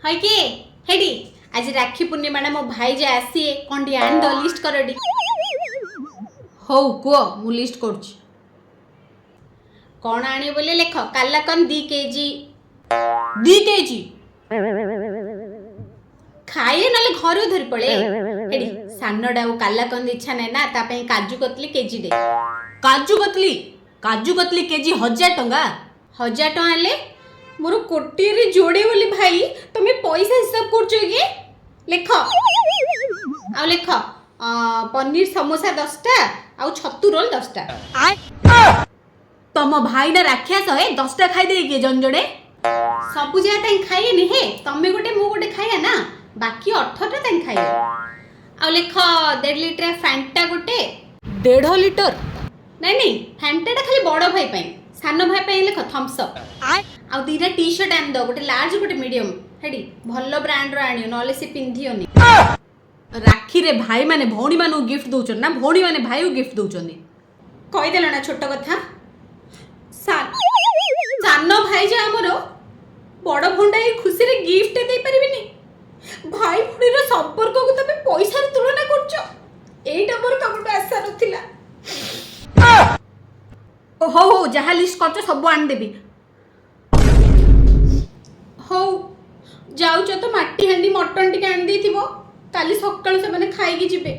হয় কি হেডি आज राखी पूर्णिमा मो भाई जे आसी कौन डी आन दो लिस्ट कर डी हो को मु लिस्ट कर कौन आनी बोले लेख कालाकन 2 केजी खाइए ना घर धरी पड़े हेडी सानडा कालाकंद इच्छा ना ना तापे काजू कतली केजी दे काजू कतली केजी 1000 टंका 1000 टंका ले मोर कोटी रे जोड़े बोली भाई तुम पैसा हिसाब करछो कि लेख आ लेख पनीर समोसा 10टा आ छतु रोल 10टा तम भाई ना राक्षस है 10टा खाई दे के जंजड़े सबु जा ताई खाइए नि हे तमे गोटे मु गोटे खाइया ना बाकी 18टा ताई खाइए आ लेख 1.5 लीटर फैंटा गोटे 1.5 लीटर नहीं फैंटा टा खाली बड़ भाई पई सानो भाई पई लेख थम्स अप आ दीटा टी शर्ट आन दो गोटे लार्ज गोटे मीडियम हेडी भल्लो ब्रांड रो आनियो नले से पिंधियोनी राखी रे भाई माने भौणी मानु गिफ्ट दउचन ना भौणी माने भाई को गिफ्ट दउचन कहि देला ना छोट कथा सानो भाई जे हमरो बड़ भंडा ही खुशी रे गिफ्ट दे परिबिनी भाई भौणी रो संपर्क को तमे पैसा रे तुलना करछो एटा मोर कबट आशा नथिला हो जहा लिस्ट करछो सब आन देबी हो जाउचो तो माटी हांडी मटन टिके आन देथिबो काली सकाळ से माने खाई की जिबे